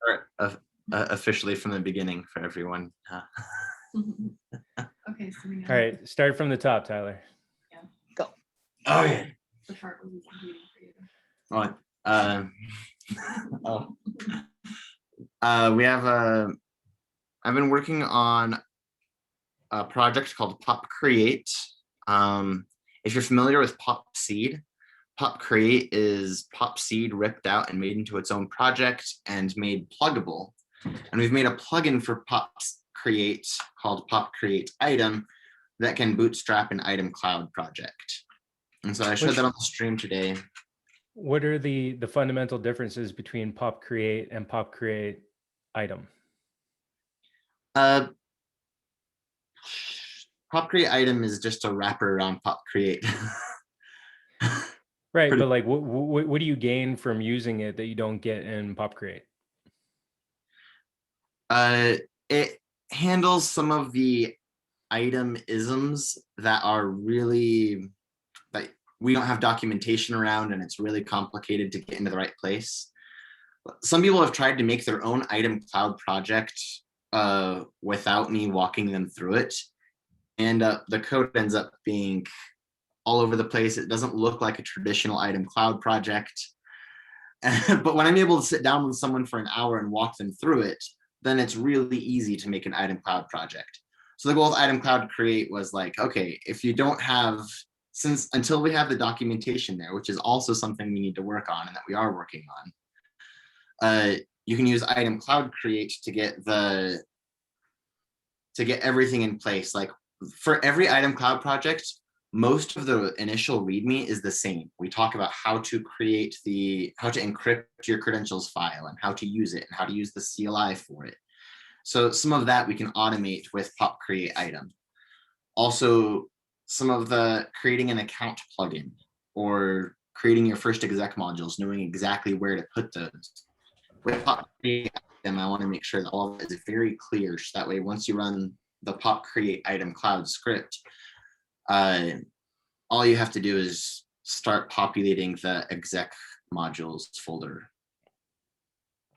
start officially from the beginning for everyone. Okay, so we know. All right, start from the top, Tyler. Yeah. Go. Okay. The part where we competing for you. We have I've been working on a project called Pop Create. If you're familiar with Pop Seed, Pop Create is Pop Seed ripped out and made into its own project and made pluggable. And we've made a plugin for Pop Create called Pop Create Idem that can bootstrap an item cloud project. And so I showed that on the stream today. What are the fundamental differences between Pop Create and Pop Create Idem? Pop Create Idem is just a wrapper around Pop Create. Right, but like, what do you gain from using it that you don't get in Pop Create? It handles some of the item isms that are really, like, we don't have documentation around, and it's really complicated to get into the right place. Some people have tried to make their own item cloud project without me walking them through it, and the code ends up being all over the place. It doesn't look like a traditional item cloud project. But when I'm able to sit down with someone for an hour and walk them through it, then it's really easy to make an item cloud project. So the goal of item cloud create was like, okay, if you don't have, until we have the documentation there, which is also something we need to work on and that we are working on, you can use item cloud create to get everything in place. Like for every item cloud project, most of the initial README is the same. We talk about how to encrypt your credentials file and how to use it and how to use the CLI for it. So some of that we can automate with Pop Create Item. Also, some of the creating an account plugin or creating your first exec modules, knowing exactly where to put those. With Pop Create Item, I want to make sure that all of it is very clear. So that way, once you run the Pop Create Item Cloud script, all you have to do is start populating the exec modules folder.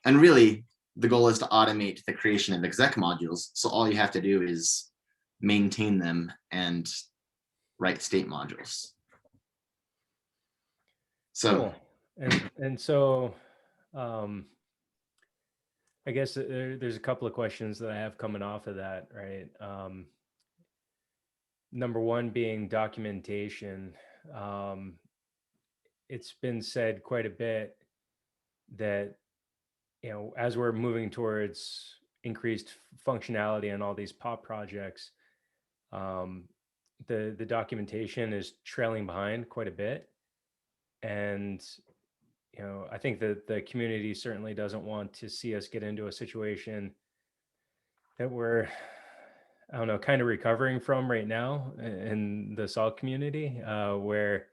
And really, the goal is to automate the creation of exec modules. So all you have to do is maintain them and write state modules. So, cool. And so, I guess there's a couple of questions that I have coming off of that, right? Number one being documentation. It's been said quite a bit that, you know, as we're moving towards increased functionality on all these pop projects, the documentation is trailing behind quite a bit. And, you know, I think that the community certainly doesn't want to see us get into a situation that we're, I don't know, kind of recovering from right now in the SALT community, where,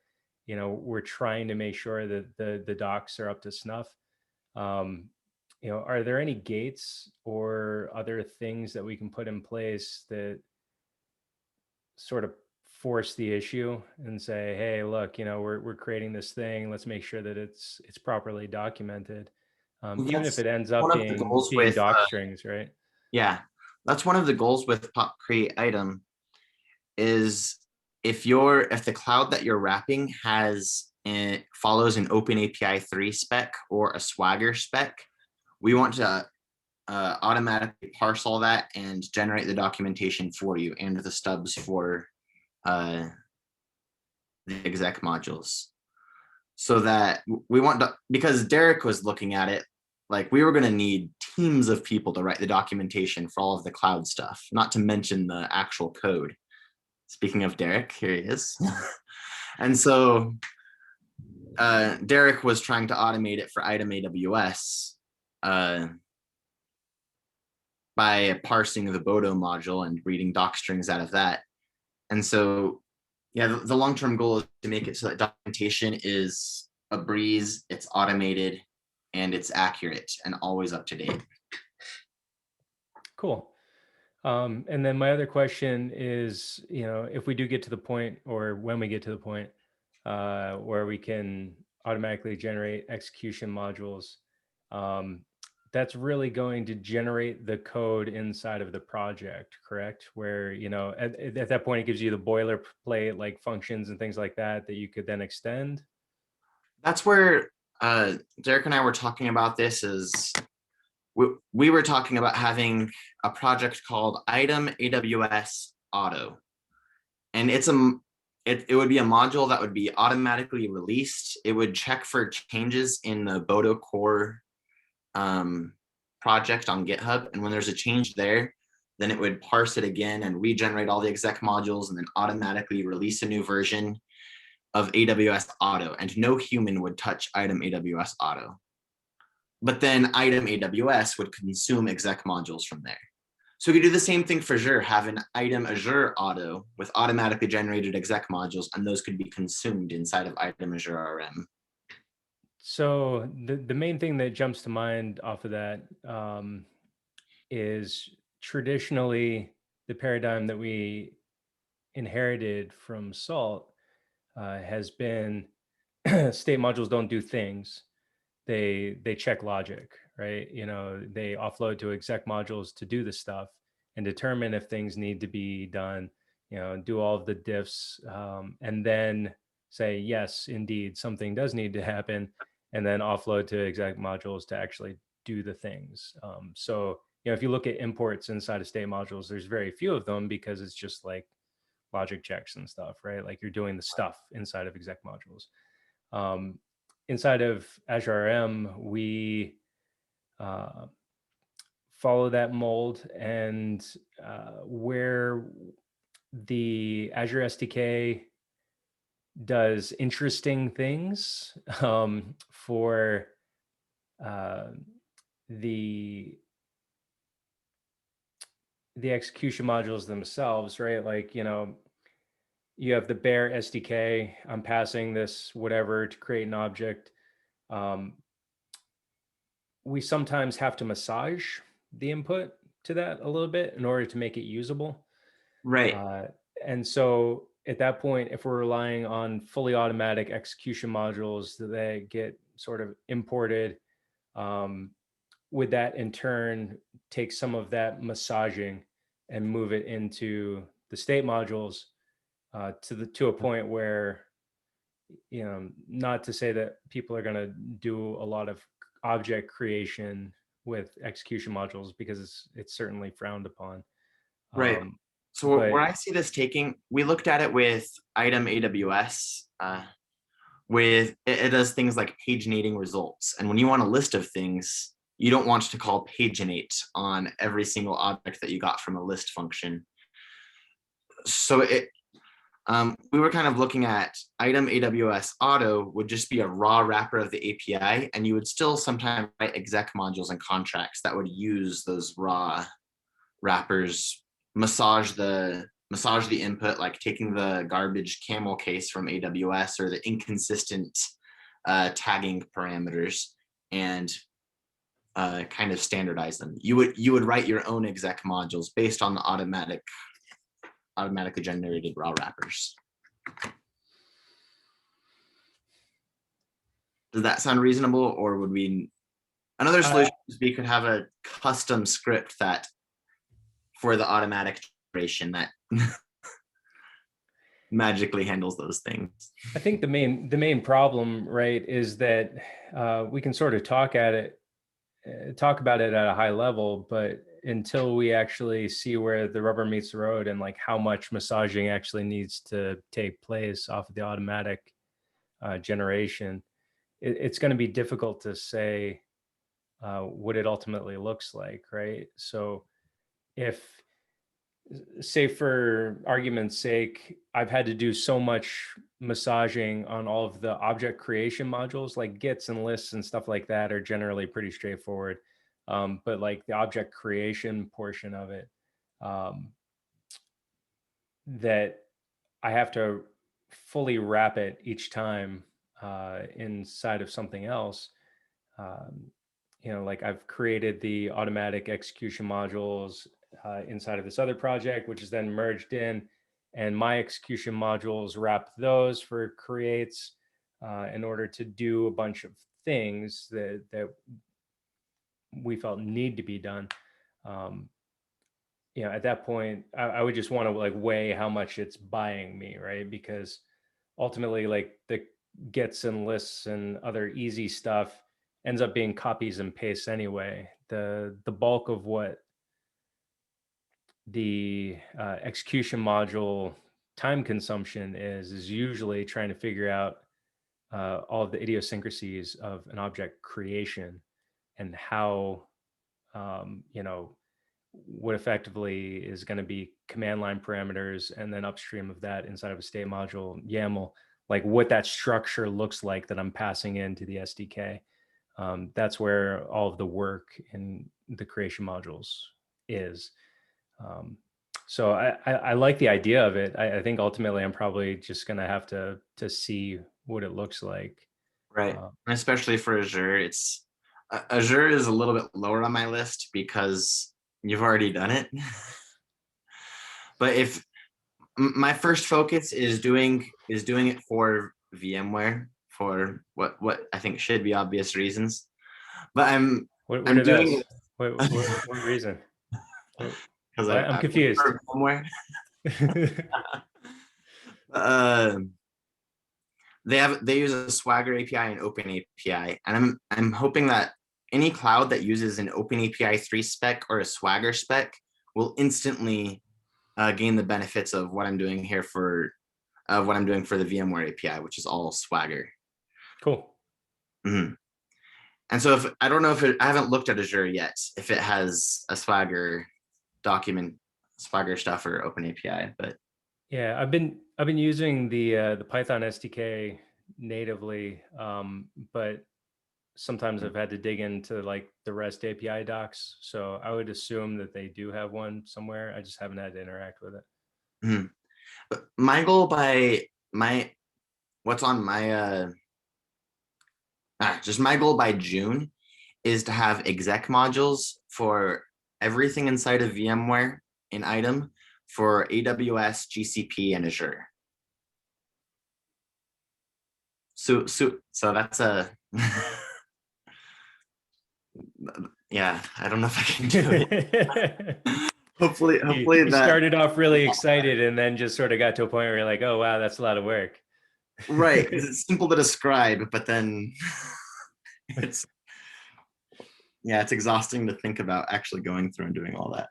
you know, we're trying to make sure that the docs are up to snuff. You know, are there any gates or other things that we can put in place that sort of force the issue and say, hey, look, you know, we're creating this thing. Let's make sure that it's properly documented, even if it ends up being doc strings, right? Yeah, that's one of the goals with Pop Create Item is if the cloud that you're wrapping follows an OpenAPI 3 spec or a Swagger spec, we want to automatically parse all that and generate the documentation for you and the stubs for the exec modules. So that we want to, because Derek was looking at it, like we were going to need teams of people to write the documentation for all of the cloud stuff, not to mention the actual code. Speaking of Derek, here he is. And so Derek was trying to automate it for Item AWS by parsing the Bodo module and reading doc strings out of that. And so, yeah, the long-term goal is to make it so that documentation is a breeze, it's automated, and it's accurate and always up to date. Cool. And then my other question is, you know, if we do get to the point, or when we get to the point where we can automatically generate execution modules, that's really going to generate the code inside of the project, correct? Where, at that point, it gives you the boilerplate like functions and things like that you could then extend. That's where Derek and I were talking about this. Is we were talking about having a project called idem AWS auto, and it would be a module that would be automatically released. It would check for changes in the Bodo core project on GitHub, and when there's a change there, then it would parse it again and regenerate all the exec modules and then automatically release a new version of AWS auto, and no human would touch idem AWS auto. But then idem AWS would consume exec modules from there. So we could do the same thing for Azure, have an idem Azure auto with automatically generated exec modules, and those could be consumed inside of idem Azure RM. So the main thing that jumps to mind off of that is traditionally the paradigm that we inherited from Salt has been state modules don't do things. They check logic, right? They offload to exec modules to do the stuff and determine if things need to be done, do all of the diffs, and then say, yes, indeed, something does need to happen, and then offload to exec modules to actually do the things. So, if you look at imports inside of state modules, there's very few of them because it's just like logic checks and stuff, right? Like you're doing the stuff inside of exec modules. Inside of Azure RM, we follow that mold, and where the Azure SDK does interesting things for the execution modules themselves, right? Like, you have the bare SDK. I'm passing this whatever to create an object. We sometimes have to massage the input to that a little bit in order to make it usable. Right. And so at that point, if we're relying on fully automatic execution modules that get sort of imported, would that in turn take some of that massaging and move it into the state modules to a point where, not to say that people are going to do a lot of object creation with execution modules, because it's certainly frowned upon. Right. So where I see this taking, we looked at it with idem AWS. With it does things like paginating results, and when you want a list of things, you don't want to call paginate on every single object that you got from a list function. So we were kind of looking at idem AWS auto would just be a raw wrapper of the API, and you would still sometimes write exec modules and contracts that would use those raw wrappers, massage the input, like taking the garbage camel case from AWS or the inconsistent tagging parameters, and kind of standardize them. You would write your own exec modules based on the automatically generated raw wrappers. Does that sound reasonable, or would we? Another solution is we could have a custom script that for the automatic generation that magically handles those things. I think the main problem, right, is that we can sort of talk about it at a high level, but until we actually see where the rubber meets the road and like how much massaging actually needs to take place off of the automatic generation, it's going to be difficult to say what it ultimately looks like, right? So if, say for argument's sake, I've had to do so much massaging on all of the object creation modules, like gets and lists and stuff like that are generally pretty straightforward. But like the object creation portion of it, that I have to fully wrap it each time inside of something else. Like I've created the automatic execution modules inside of this other project, which is then merged in, and my execution modules wrap those for creates in order to do a bunch of things that we felt need to be done. At that point, I would just want to like weigh how much it's buying me, right? Because ultimately, like the gets and lists and other easy stuff ends up being copies and pastes anyway. The bulk of what the execution module time consumption is usually trying to figure out all of the idiosyncrasies of an object creation and how what effectively is going to be command line parameters, and then upstream of that inside of a state module YAML, like what that structure looks like that I'm passing into the SDK. That's where all of the work in the creation modules is. So I like the idea of it. I think ultimately I'm probably just going to have to see what it looks like. Right. And especially for Azure, Azure is a little bit lower on my list because you've already done it. But if my first focus is doing it for VMware for what I think should be obvious reasons, but I'm doing it. What reason? Because I'm confused. VMware. They use a Swagger API and Open API, and I'm hoping that any cloud that uses an Open API 3 spec or a Swagger spec will instantly gain the benefits of what I'm doing here for the VMware API, which is all Swagger. Cool. Mm-hmm. And so I haven't looked at Azure yet if it has a Swagger document, Swagger stuff or Open API, but yeah, I've been using the Python SDK natively, but sometimes I've had to dig into like the REST API docs. So I would assume that they do have one somewhere. I just haven't had to interact with it. Mm-hmm. But my goal by June is to have exec modules for everything inside of VMware in idem for AWS, GCP, and Azure. So that's a yeah, I don't know if I can do it. hopefully you started off really excited and then just sort of got to a point where you're like, oh wow, that's a lot of work. Right, because it's simple to describe, but then it's exhausting to think about actually going through and doing all that.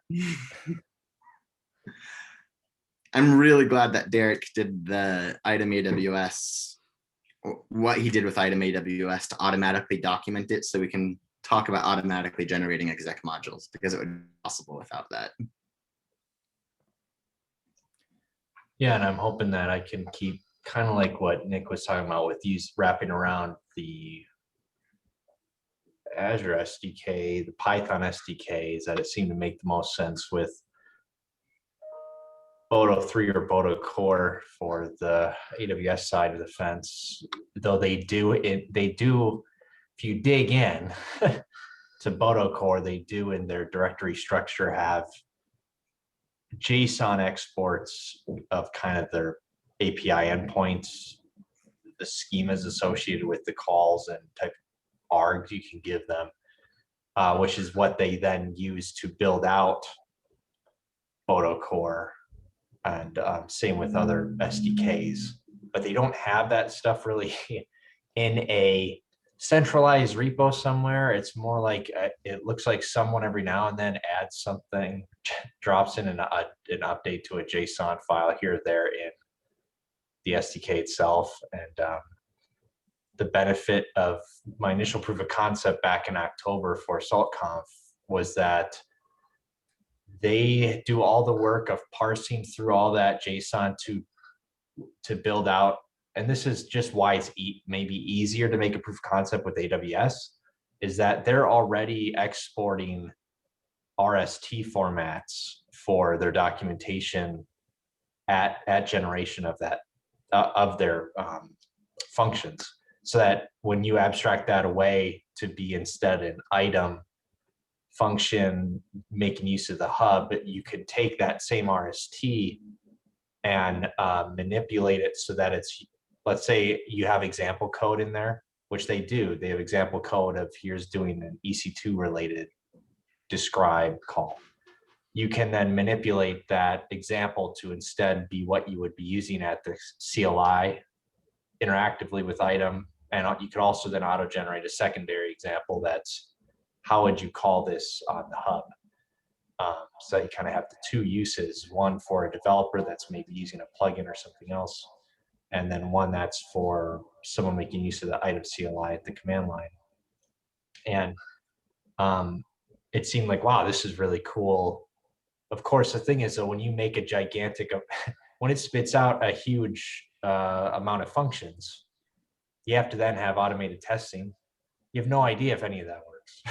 I'm really glad that Derek did the idem AWS, what he did with idem AWS to automatically document it so we can talk about automatically generating exec modules, because it would be possible without that. Yeah, and I'm hoping that I can keep kind of like what Nick was talking about with wrapping around the Azure SDK, the Python SDKs, that it seemed to make the most sense with Bodo 3 or Bodo Core for the AWS side of the fence. Though they do, if you dig in to Bodo Core, they do in their directory structure have JSON exports of kind of their API endpoints, the schemas associated with the calls and type of args you can give them, which is what they then use to build out Bodo Core, and same with other SDKs. But they don't have that stuff really in a centralized repo somewhere. It's more like it looks like someone every now and then adds something, drops in an update to a JSON file here or there in the SDK itself. And the benefit of my initial proof of concept back in October for SaltConf was that they do all the work of parsing through all that JSON to build out. And this is just why it's maybe easier to make a proof of concept with AWS, is that they're already exporting RST formats for their documentation at generation of that of their functions, so that when you abstract that away to be instead an item function making use of the hub, you can take that same RST and manipulate it so that it's, let's say you have example code in there which they do. They have example code of here's doing an EC2 related describe call. You can then manipulate that example to instead be what you would be using at the CLI interactively with idem. And you could also then auto-generate a secondary example that's how would you call this on the hub? So you kind of have the two uses, one for a developer that's maybe using a plugin or something else, and then one that's for someone making use of the idem CLI at the command line. And it seemed like, wow, this is really cool. Of course, the thing is, though, when you make a gigantic, when it spits out a huge amount of functions, you have to then have automated testing. You have no idea if any of that works.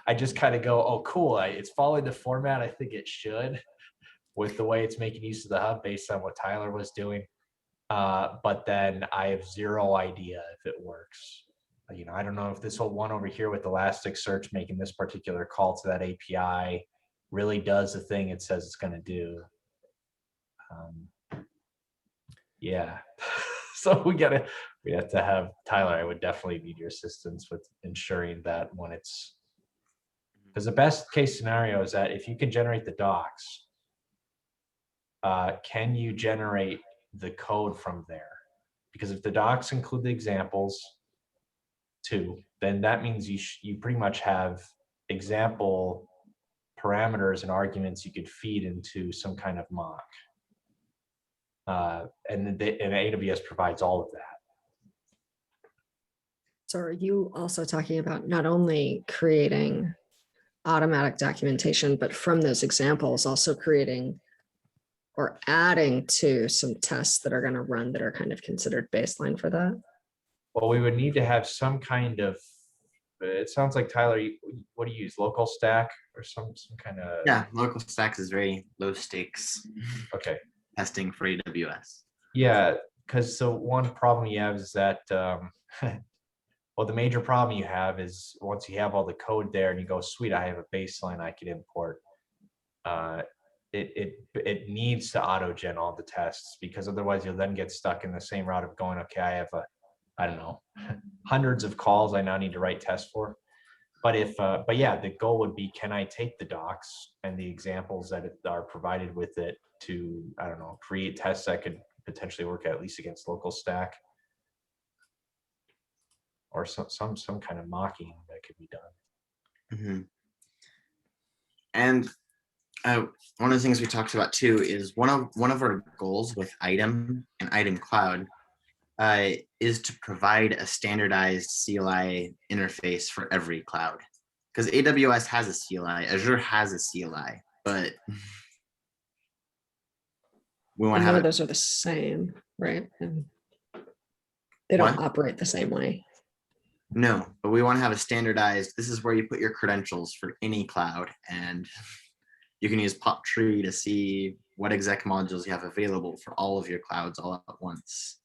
I just kind of go, oh, cool. It's following the format I think it should with the way it's making use of the hub based on what Tyler was doing. But then I have zero idea if it works. You know, I don't know if this whole one over here with Elasticsearch making this particular call to that API really does the thing it says it's going to do. Yeah. So we have to have Tyler. I would definitely need your assistance with ensuring that when it's, because the best case scenario is that if you can generate the docs, can you generate the code from there? Because if the docs include the examples too, then that means you pretty much have example parameters and arguments you could feed into some kind of mock. And AWS provides all of that. So are you also talking about not only creating automatic documentation, but from those examples, also creating or adding to some tests that are going to run that are kind of considered baseline for that? Well, we would need to have some kind of, it sounds like Tyler, what do you use? Local stack or some kind of? Yeah, local stacks is very low stakes Okay. testing for AWS. Yeah, because the one problem you have is that, well, the major problem you have is once you have all the code there and you go, sweet, I have a baseline I could import. It needs to auto-gen all the tests, because otherwise you'll then get stuck in the same route of going, okay, I have I don't know, hundreds of calls I now need to write tests for. But but yeah, the goal would be, can I take the docs and the examples that are provided with it to, I don't know, create tests that could potentially work at least against local stack, or some kind of mocking that could be done. Mm-hmm. And one of the things we talked about too is one of our goals with idem and idem cloud is to provide a standardized CLI interface for every cloud, because AWS has a CLI, Azure has a CLI, but we want to And none have of those are the same, right? And they don't What? operate the same way. No, but we want to have a standardized, this is where you put your credentials for any cloud, and you can use PopTree to see what exec modules you have available for all of your clouds all at once.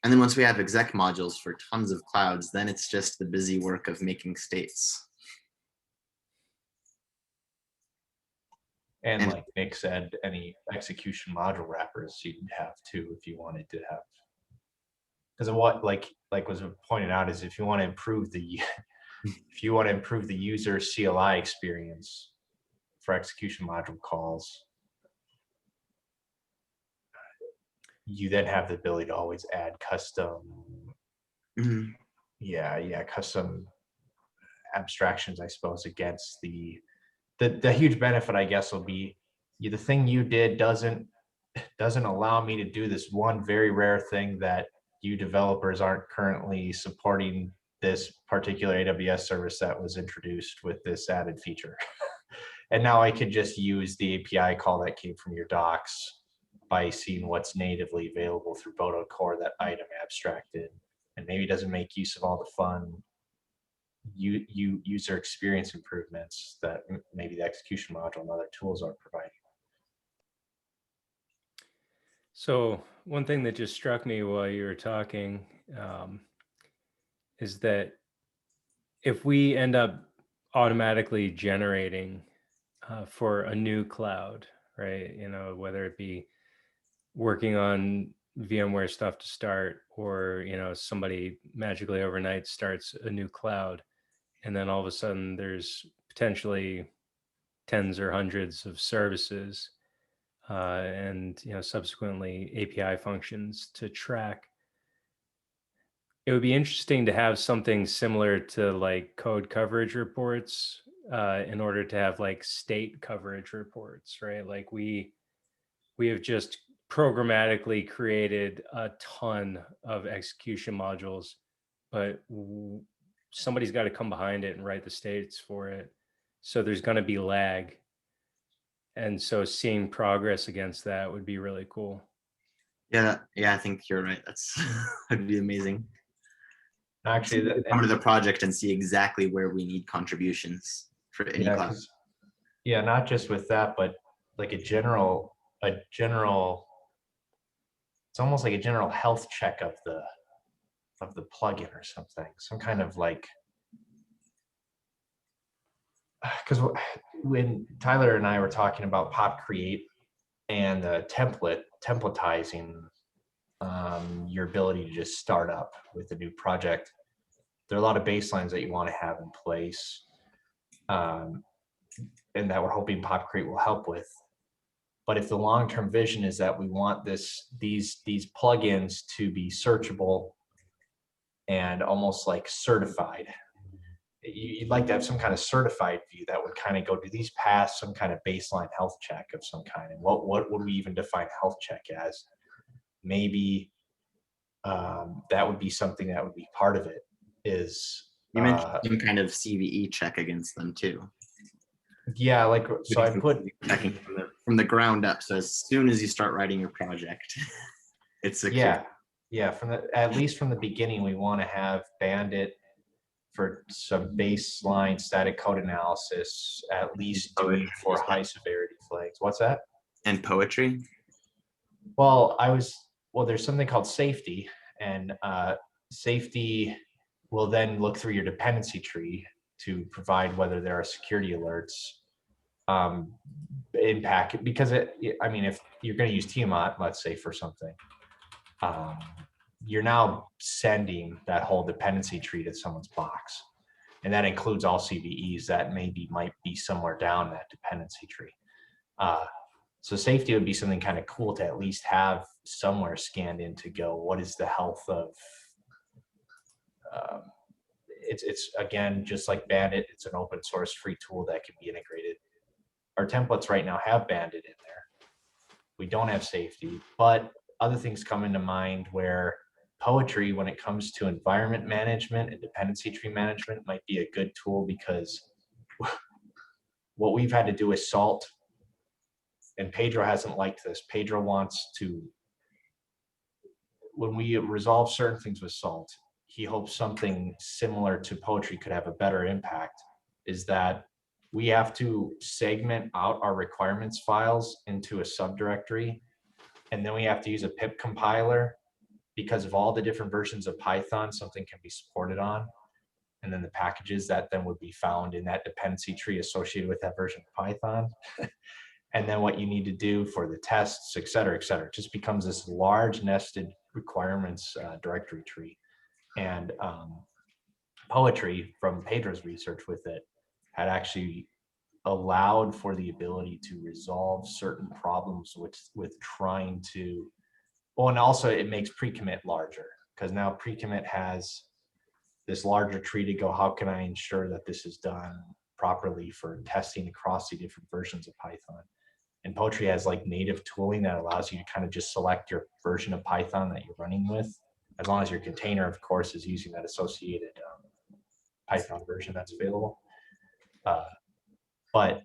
And then once we have exec modules for tons of clouds, then it's just the busy work of making states. And And- like Nick said, any execution module wrappers you'd have too if you wanted to have. Because what like was pointed out is if you want to improve the user CLI experience for execution module calls, you then have the ability to always add custom, custom abstractions, I suppose, against the huge benefit, I guess, will be the thing you did doesn't allow me to do this one very rare thing that you developers aren't currently supporting, this particular AWS service that was introduced with this added feature. And now I can just use the API call that came from your docs by seeing what's natively available through Bodo Core that idem abstracted, and maybe doesn't make use of all the fun user experience improvements that maybe the execution module and other tools are providing. So one thing that just struck me while you were talking is that if we end up automatically generating for a new cloud, right? You know, whether it be working on VMware stuff to start, or somebody magically overnight starts a new cloud, and then all of a sudden there's potentially tens or hundreds of services, and subsequently API functions to track. It would be interesting to have something similar to like code coverage reports, in order to have like state coverage reports, right? Like we have just programmatically created a ton of execution modules, but somebody's got to come behind it and write the states for it. So there's going to be lag. And so seeing progress against that would be really cool. Yeah, I think you're right. That'd be amazing. Actually, Come to the project and see exactly where we need contributions for any yeah, class. yeah, not just with that, but like a general, it's almost like a general health check of the plugin or something, some kind of like, because when Tyler and I were talking about pop create and the templatizing, your ability to just start up with a new project, there are a lot of baselines that you want to have in place, and that we're hoping pop create will help with. But if the long-term vision is that we want these plugins to be searchable and almost like certified, you'd like to have some kind of certified view that would kind of go, do these pass some kind of baseline health check of some kind? And what would we even define health check as? Maybe that would be something that would be part of it. Is You mentioned some kind of CVE check against them too. Yeah, like, so I put checking from the ground up. So as soon as you start writing your project, it's secure. Yeah, at least from the beginning, we want to have Bandit for some baseline static code analysis, at least doing for high severity flags. What's that? And poetry. Well, there's something called safety, and safety will then look through your dependency tree to provide whether there are security alerts impact, because if you're going to use Tiamat, let's say, for something, you're now sending that whole dependency tree to someone's box, and that includes all CVEs that might be somewhere down that dependency tree. So safety would be something kind of cool to at least have somewhere scanned in to go, what is the health of, it's again, just like Bandit, it's an open source free tool that can be integrated. Our templates right now have Bandit in there. We don't have safety, but other things come into mind where poetry, when it comes to environment management and dependency tree management, might be a good tool, because what we've had to do is salt, and Pedro hasn't liked this. Pedro wants to, when we resolve certain things with salt, he hopes something similar to poetry could have a better impact, is that we have to segment out our requirements files into a subdirectory, and then we have to use a pip compiler, because of all the different versions of Python something can be supported on, and then the packages that then would be found in that dependency tree associated with that version of Python. And then what you need to do for the tests, et cetera, it just becomes this large nested requirements directory tree. And poetry, from Pedro's research with it, had actually allowed for the ability to resolve certain problems with trying to, well, and also it makes pre-commit larger, because now pre-commit has this larger tree to go, how can I ensure that this is done properly for testing across the different versions of Python? And poetry has like native tooling that allows you to kind of just select your version of Python that you're running with, as long as your container, of course, is using that associated Python version that's available. But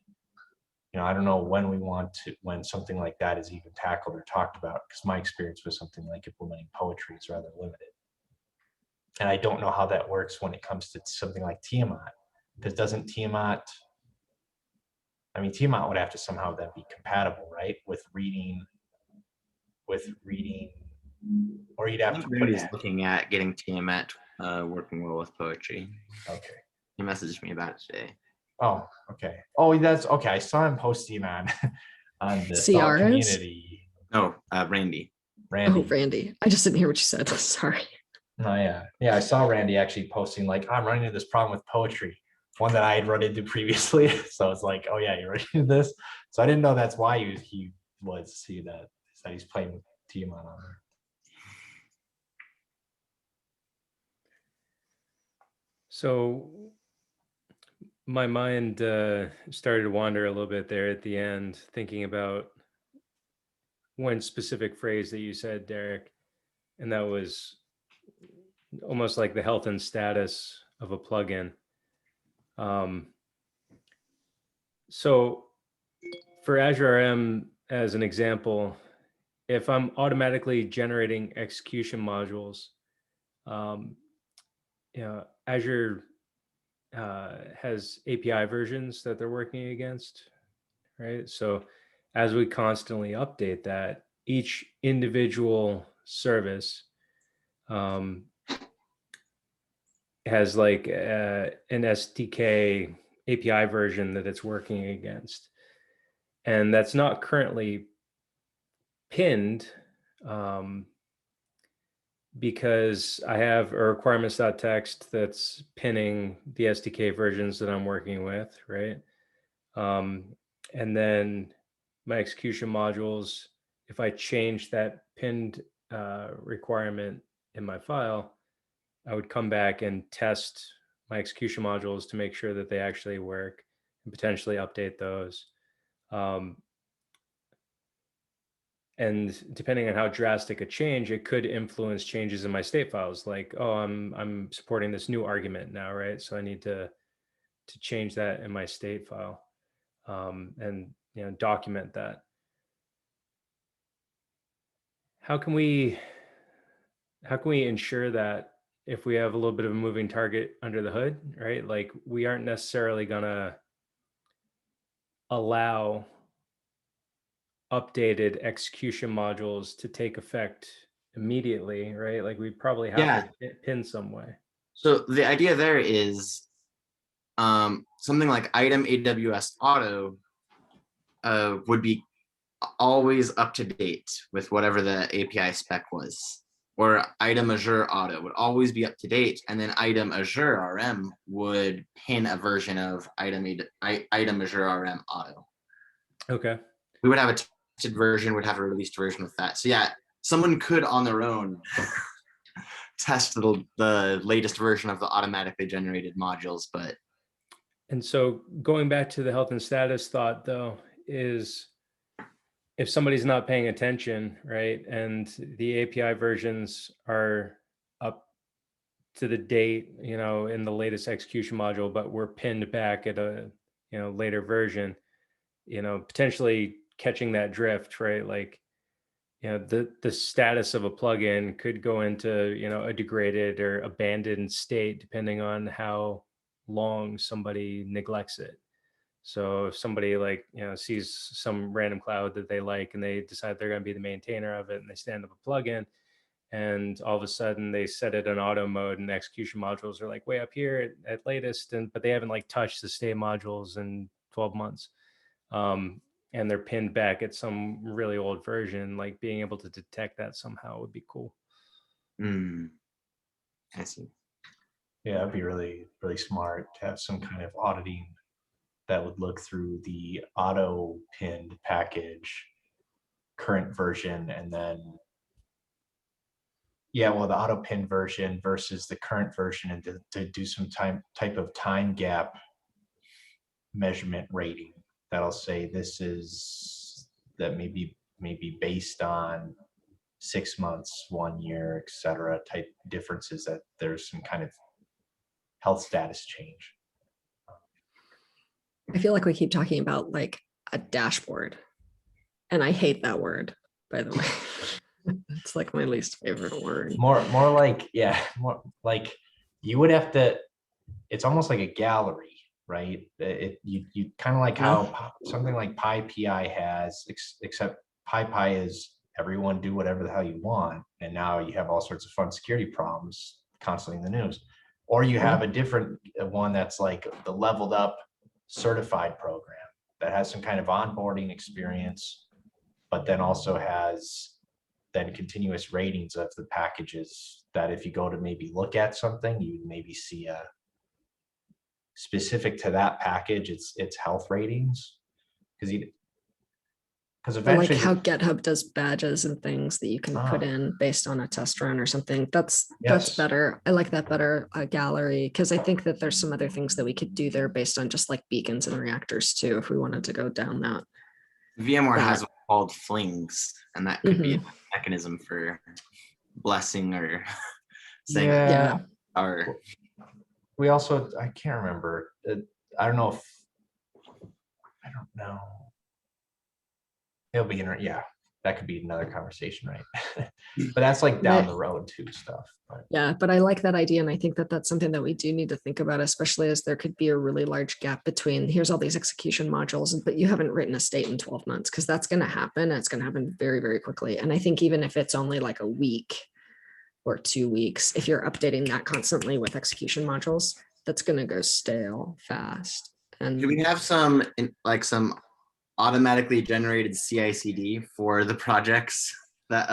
I don't know when something like that is even tackled or talked about, because my experience with something like implementing poetry is rather limited. And I don't know how that works when it comes to something like Tiamat, because doesn't Tiamat, Tiamat would have to somehow then be compatible, right, with reading, or you'd have to put Randy's looking at getting Tiamat working well with poetry. Okay. He messaged me about it today. Oh, okay. Oh, that's okay. I saw him posting on the Thought CRs? community. Oh, Randy. Randy. Oh, Randy. I just didn't hear what you said. Sorry. Oh yeah. Yeah, I saw Randy actually posting like, I'm running into this problem with poetry. One that I had run into previously. So it's like, oh yeah, you're running into this. So I didn't know that's why he was see that he's playing with Tiamat on there. So my mind started to wander a little bit there at the end, thinking about one specific phrase that you said, Derek, and that was almost like the health and status of a plugin. So for Azure RM, as an example, if I'm automatically generating execution modules, Azure has API versions that they're working against, right? So as we constantly update that, each individual service has like an SDK API version that it's working against. And that's not currently pinned because I have a requirements.txt that's pinning the SDK versions that I'm working with, right? And then my execution modules, if I change that pinned requirement in my file, I would come back and test my execution modules to make sure that they actually work and potentially update those. And depending on how drastic a change, it could influence changes in my state files. Like, oh, I'm supporting this new argument now, right? So I need to change that in my state file, and document that. How can we ensure that if we have a little bit of a moving target under the hood, right? Like we aren't necessarily gonna allow updated execution modules to take effect immediately, right? Like we probably have to pin some way. So the idea there is something like idem AWS auto would be always up to date with whatever the API spec was, or idem Azure auto would always be up to date, and then idem Azure RM would pin a version of idem Azure RM auto. Okay. We would have a tested version, would have a released version with that. So yeah, someone could on their own test the latest version of the automatically generated modules, but. And so going back to the health and status thought though, is if somebody's not paying attention, right, and the API versions are up to the date, in the latest execution module, but we're pinned back at a, later version, potentially catching that drift, right? Like, the status of a plugin could go into, a degraded or abandoned state, depending on how long somebody neglects it. So if somebody sees some random cloud that they like and they decide they're going to be the maintainer of it and they stand up a plugin and all of a sudden they set it in auto mode and the execution modules are like way up here at latest, but they haven't touched the state modules in 12 months. And they're pinned back at some really old version, like being able to detect that somehow would be cool. I see. Yeah, that'd be really, really smart to have some kind of auditing that would look through the auto pinned package current version, and then the auto pinned version versus the current version, and to do some type of time gap measurement rating that'll say this is that maybe based on 6 months, 1 year, etc. type differences, that there's some kind of health status change. I feel like we keep talking about like a dashboard, and I hate that word, by the way. It's like my least favorite word. More like, more like you would have to, it's almost like a gallery, right? You kind of like how something like PyPI has, except PyPI is everyone do whatever the hell you want, and now you have all sorts of fun security problems constantly in the news. Or you have a different one that's like the leveled up certified program that has some kind of onboarding experience, but then also has then continuous ratings of the packages that if you go to maybe look at something, you maybe see a specific to that package, it's health ratings. Because Or like eventually, how GitHub does badges and things that you can put Ah. in based on a test run or something. That's Yes. better. I like that better, gallery, because I think that there's some other things that we could do there based on just like beacons and reactors too, if we wanted to go down that. VMware has That- one called flings, and that could be a Mhm. mechanism for blessing or saying Yeah. or we also, I can't remember. I don't know. I don't know. It'll be yeah, that could be another conversation, right? But that's like down the road too stuff. But Yeah, but I like that idea. And I think that that's something that we do need to think about, especially as there could be a really large gap between here's all these execution modules, but you haven't written a state in 12 months, because that's going to happen. And it's going to happen very, very quickly. And I think even if it's only like a week or 2 weeks, if you're updating that constantly with execution modules, that's going to go stale fast. And do we have some some automatically generated CI/CD for the projects that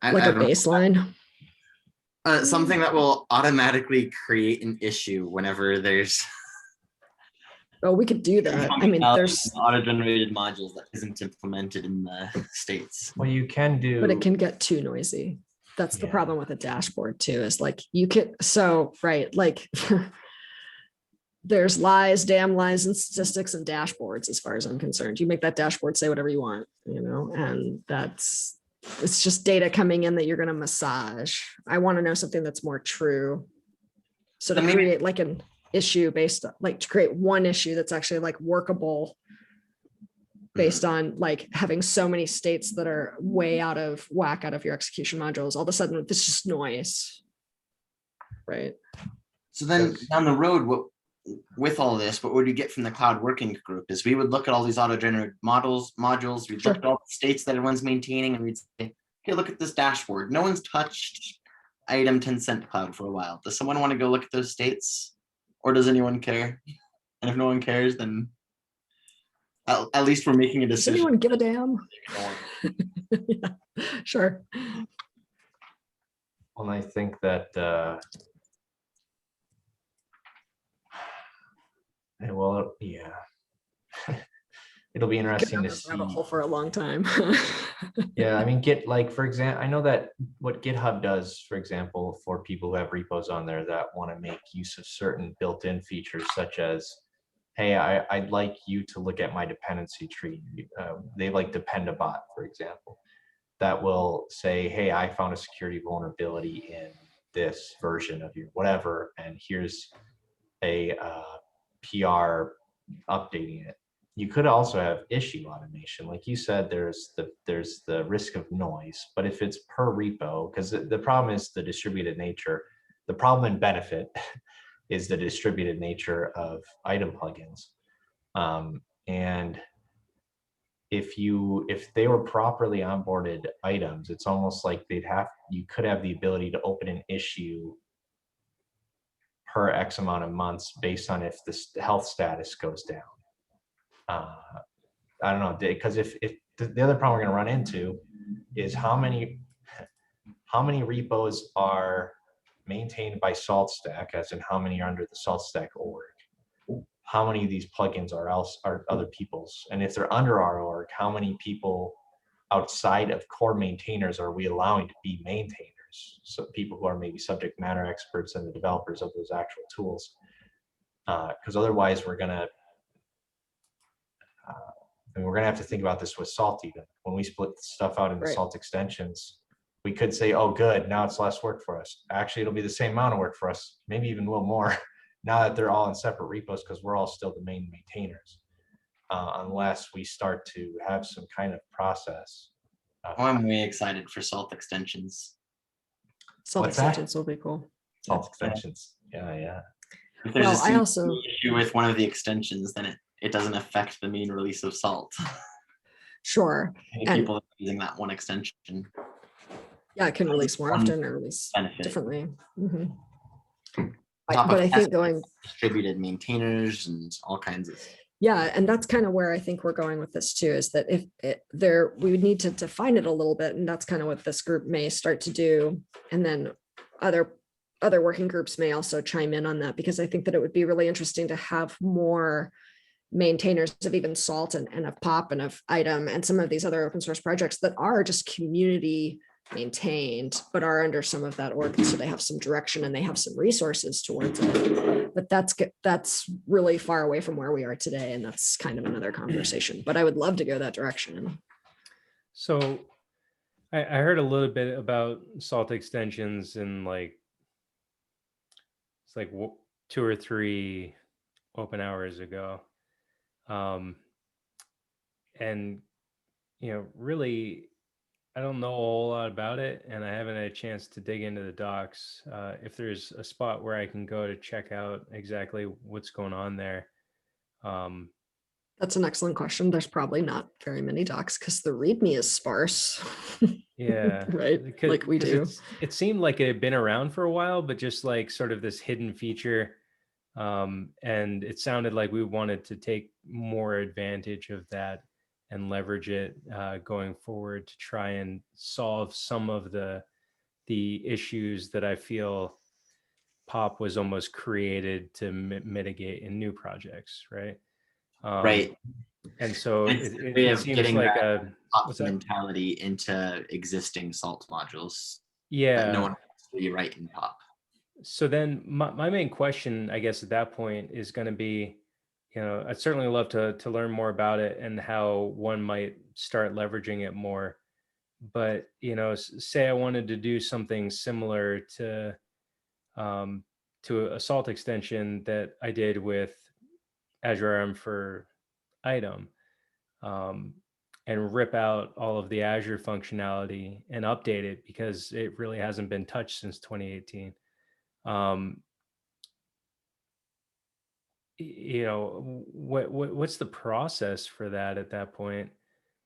like a don't know, baseline. something that will automatically create an issue whenever there's Oh, we could do that. I mean, there's, auto-generated modules that isn't implemented in the states. well, you can do. but it can get too noisy. That's the Yeah. problem with a dashboard too, is like you could, so, right, like there's lies, damn lies and statistics and dashboards, as far as I'm concerned. You make that dashboard say whatever you want, and it's just data coming in that you're going to massage. I want to know something that's more true. So to So maybe- create like an issue based on, like to create one issue that's actually like workable based on like having so many states that are way out of whack out of your execution modules, all of a sudden it's just noise. Right. So then Yes. down the road, with all this, what would you get from the cloud working group is we would look at all these auto-generated modules, we'd Sure. look at all the states that everyone's maintaining, and we'd say, okay, look at this dashboard. No one's touched item 10 cent cloud for a while. Does someone want to go look at those states? Or does anyone care? And if no one cares, then at least we're making a Does decision. anyone give a damn? Yeah, sure. Well, I think that well, yeah, it'll be interesting to see. Rabbit hole for a long time. Yeah, I mean, for example, I know that what GitHub does, for example, for people who have repos on there that want to make use of certain built-in features, such as, hey, I'd like you to look at my dependency tree. They like Dependabot, for example, that will say, hey, I found a security vulnerability in this version of your whatever, and here's a PR updating it. You could also have issue automation. Like you said, there's the risk of noise, but if it's per repo, because the problem is the distributed nature, the problem and benefit is the distributed nature of item plugins. And if they were properly onboarded items, it's almost like you could have the ability to open an issue per X amount of months based on if the health status goes down. I don't know, because if the other problem we're going to run into is how many repos are maintained by SaltStack, as in how many are under the SaltStack org. How many of these plugins are other people's, and if they're under our org, how many people outside of core maintainers are we allowing to be maintainers? So people who are maybe subject matter experts and the developers of those actual tools, because otherwise we're gonna have to think about this with Salt. Even when we split stuff out into Right. Salt extensions, we could say, oh good, now it's less work for us. Actually, it'll be the same amount of work for us, maybe even a little more, now that they're all in separate repos, because we're all still the main maintainers, unless we start to have some kind of process. Oh, I'm way excited for Salt extensions. Salt What's that? extensions will be cool. Salt extensions. Yeah. If there's Well, a I single also, issue with one of the extensions, then it doesn't affect the main release of Salt. sure. Many And- people are using that one extension. Yeah, it can release more One often or release benefit. differently. Mhm. Top But of I think going, distributed maintainers and all kinds of Yeah, and that's kind of where I think we're going with this too, is that if we would need to define it a little bit, and that's kind of what this group may start to do. And then other working groups may also chime in on that, because I think that it would be really interesting to have more maintainers of even Salt and of Pop and of Item and some of these other open source projects that are just community maintained, but are under some of that org, so they have some direction and they have some resources towards it. But that's really far away from where we are today, and that's kind of another conversation. But I would love to go that direction. So I heard a little bit about Salt extensions in like, it's like 2 or 3 open hours ago. And, really, I don't know a whole lot about it, and I haven't had a chance to dig into the docs. If there's a spot where I can go to check out exactly what's going on there. That's an excellent question. There's probably not very many docs because the README is sparse. Yeah. Right. Like we do. It seemed like it had been around for a while, but just like sort of this hidden feature. And it sounded like we wanted to take more advantage of that and leverage it going forward to try and solve some of the issues that I feel Pop was almost created to mitigate in new projects, right? Right. And so It's a it way of seems getting like that what's that? mentality into existing Salt modules that Yeah. no one wants to be right in Pop. So then my main question, I guess, at that point is going to be, I'd certainly love to learn more about it and how one might start leveraging it more. But, say I wanted to do something similar to a Salt extension that I did with Azure RM for Item, and rip out all of the Azure functionality and update it because it really hasn't been touched since 2018. What's the process for that at that point?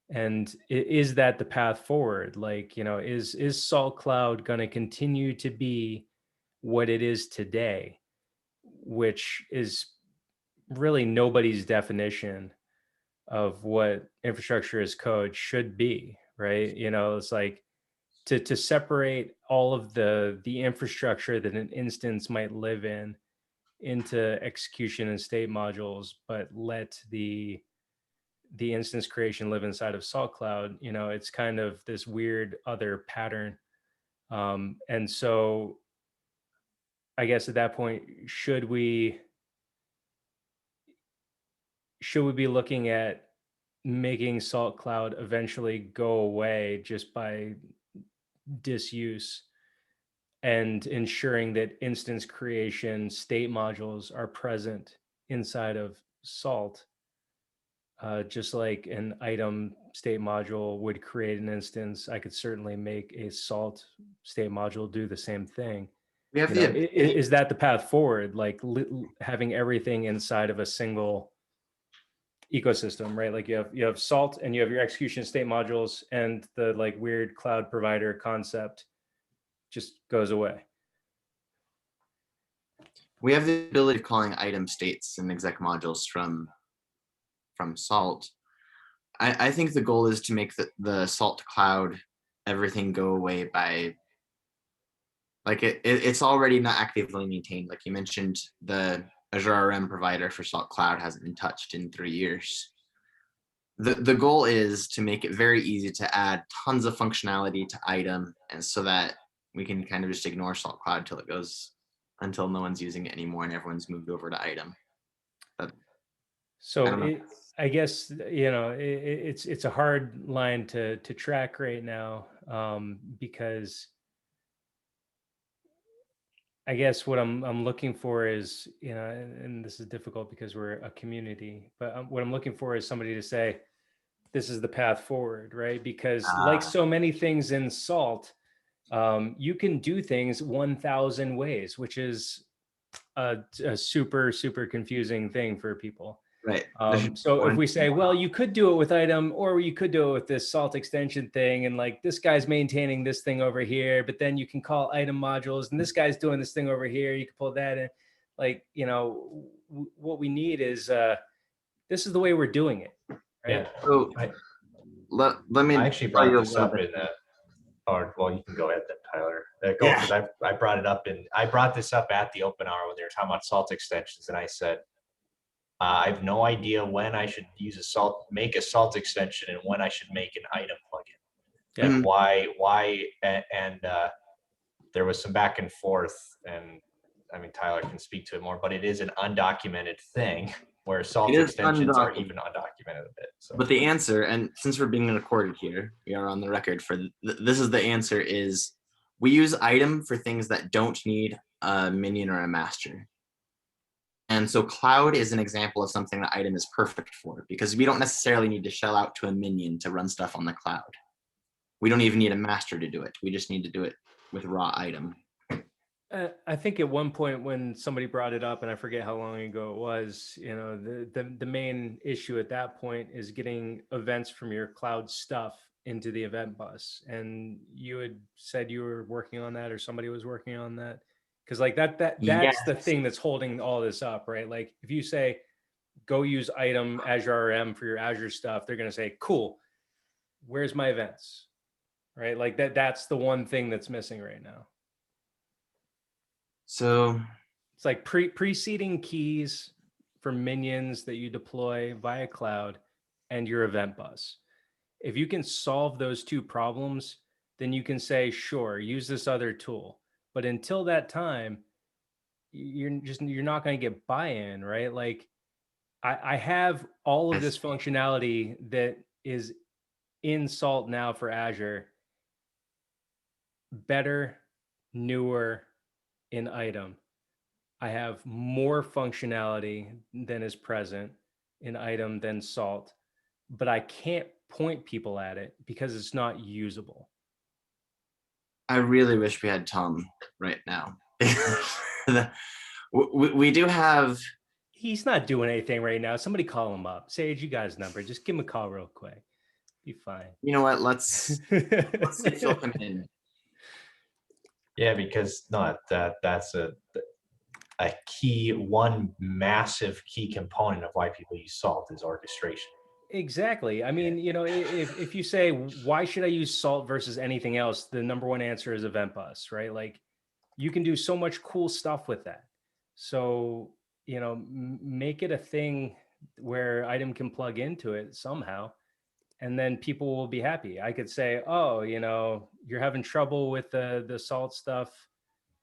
And is that the path forward? Like, is Salt Cloud going to continue to be what it is today, which is really nobody's definition of what infrastructure as code should be, right? It's like to separate all of the infrastructure that an instance might live in into execution and state modules, but let the instance creation live inside of Salt Cloud. It's kind of this weird other pattern. And so I guess at that point, should we be looking at making Salt Cloud eventually go away just by disuse, and ensuring that instance creation state modules are present inside of Salt, just like an item state module would create an instance, I could certainly make a Salt state module do the same thing. We have Is that the path forward? Like having everything inside of a single ecosystem, right? Like you have Salt and you have your execution state modules, and the like weird cloud provider concept just goes away. We have the ability of calling item states and exec modules from Salt. I think the goal is to make the Salt cloud everything go away by, like, it's already not actively maintained. Like you mentioned, the Azure RM provider for Salt Cloud hasn't been touched in 3 years. The goal is to make it very easy to add tons of functionality to item, and so that we can kind of just ignore Salt Cloud until no one's using it anymore and everyone's moved over to item. But so I guess it's a hard line to track right now, because I guess what I'm looking for is, and this is difficult because we're a community, but what I'm looking for is somebody to say, this is the path forward, right? Because like so many things in Salt, you can do things 1,000 ways, which is a super, super confusing thing for people. right. So if we say, well, you could do it with item, or you could do it with this Salt extension thing, and like this guy's maintaining this thing over here, but then you can call item modules, and this guy's doing this thing over here, you can pull that in. Like, what we need is this is the way we're doing it. Right. Yeah. So I- let me I actually tell brought you a this little up bit. in or well, you can go ahead then, Tyler. Go Yeah. because I brought it up I brought this up at the open hour when they were talking about salt extensions, and I said I have no idea when I should make a salt extension and when I should make an item plugin. Yeah. And why and there was some back and forth, and I mean Tyler can speak to it more, but it is an undocumented thing where salt It is extensions are undocumented. even undocumented a bit. So But the answer, and since we're being recorded here, we are on the record for this is the answer is we use item for things that don't need a minion or a master. And so cloud is an example of something that item is perfect for because we don't necessarily need to shell out to a minion to run stuff on the cloud. We don't even need a master to do it. We just need to do it with raw item. I think at one point when somebody brought it up, and I forget how long ago it was, you know, the main issue at that point is getting events from your cloud stuff into the event bus. And you had said you were working on that, or somebody was working on that. Because like that's Yes. the thing that's holding all this up, right? Like if you say, go use item Azure RM for your Azure stuff, they're going to say, cool, where's my events? Right? Like that's the one thing that's missing right now. So It's like preceding keys for minions that you deploy via cloud and your event bus. If you can solve those two problems, then you can say, sure, use this other tool. But until that time, you're not going to get buy-in, right? Like I have all of this functionality that is in Salt now for Azure, better, newer in item. I have more functionality than is present in item than Salt, but I can't point people at it because it's not usable. I really wish we had Tom right now. we do have. He's not doing anything right now. Somebody call him up. Sage, you got his number. Just give him a call real quick. Be fine. You know what? Let's see Phil come in. yeah, because that's a key, one massive key component of why people use Salt is orchestration. Exactly. I mean, you know, if you say, why should I use Salt versus anything else? The number one answer is Event Bus, right? Like you can do so much cool stuff with that. So, you know, make it a thing where item can plug into it somehow, and then people will be happy. I could say, oh, you know, you're having trouble with the Salt stuff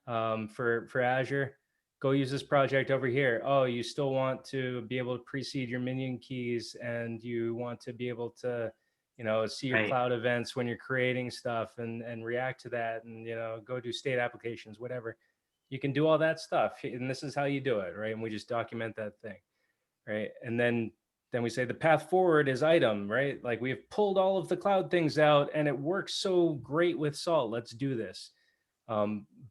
for Azure. Go use this project over here. Oh, you still want to be able to precede your minion keys, and you want to be able to, you know, see your Right. cloud events when you're creating stuff and react to that, and, you know, go do state applications, whatever. You can do all that stuff, and this is how you do it, right? And we just document that thing, right? And then we say the path forward is item, right? Like we have pulled all of the cloud things out, and it works so great with Salt. Let's do this.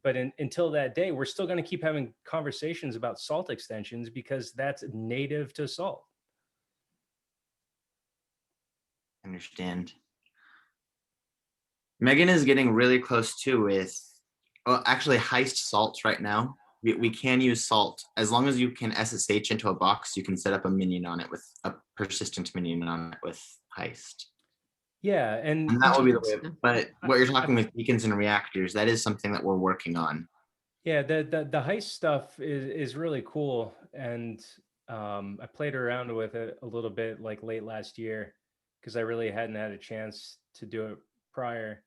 But until that day, we're still going to keep having conversations about Salt extensions because that's native to Salt. Understand. Megan is getting really close too with, well, actually heist salts right now. We can use Salt as long as you can SSH into a box. You can set up a minion on it with a persistent minion on it with heist. Yeah, And that will be the way. Yeah. But what you're talking with beacons and reactors, that is something that we're working on. yeah, the heist stuff is really cool, and I played around with it a little bit like late last year because I really hadn't had a chance to do it prior.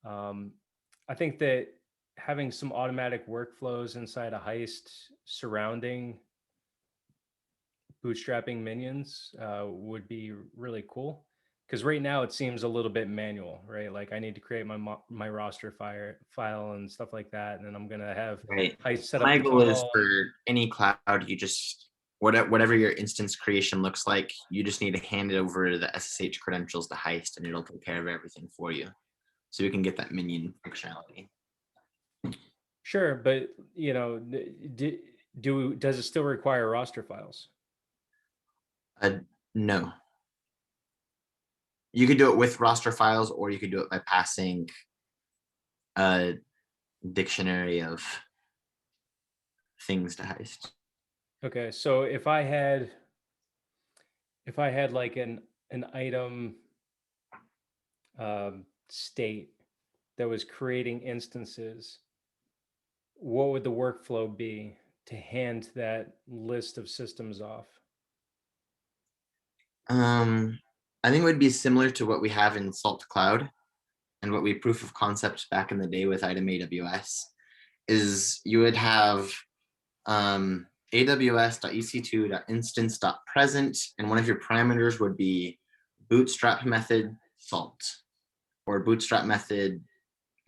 I think that having some automatic workflows inside a heist surrounding bootstrapping minions would be really cool, because right now it seems a little bit manual, right? Like I need to create my roster file and stuff like that, and then I'm gonna have Right. heist set up. My goal is tunnel. for any cloud, you just whatever your instance creation looks like, you just need to hand it over the SSH credentials to heist, and it'll take care of everything for you. So you can get that minion functionality. Sure, but you know, does it still require roster files? No. You could do it with roster files, or you could do it by passing a dictionary of things to heist. Okay, so if I had if I had like an item state that was creating instances, what would the workflow be to hand that list of systems off? I think it would be similar to what we have in Salt Cloud and what we proof of concept back in the day with item AWS is you would have aws.ec2.instance.present, and one of your parameters would be bootstrap method salt or bootstrap method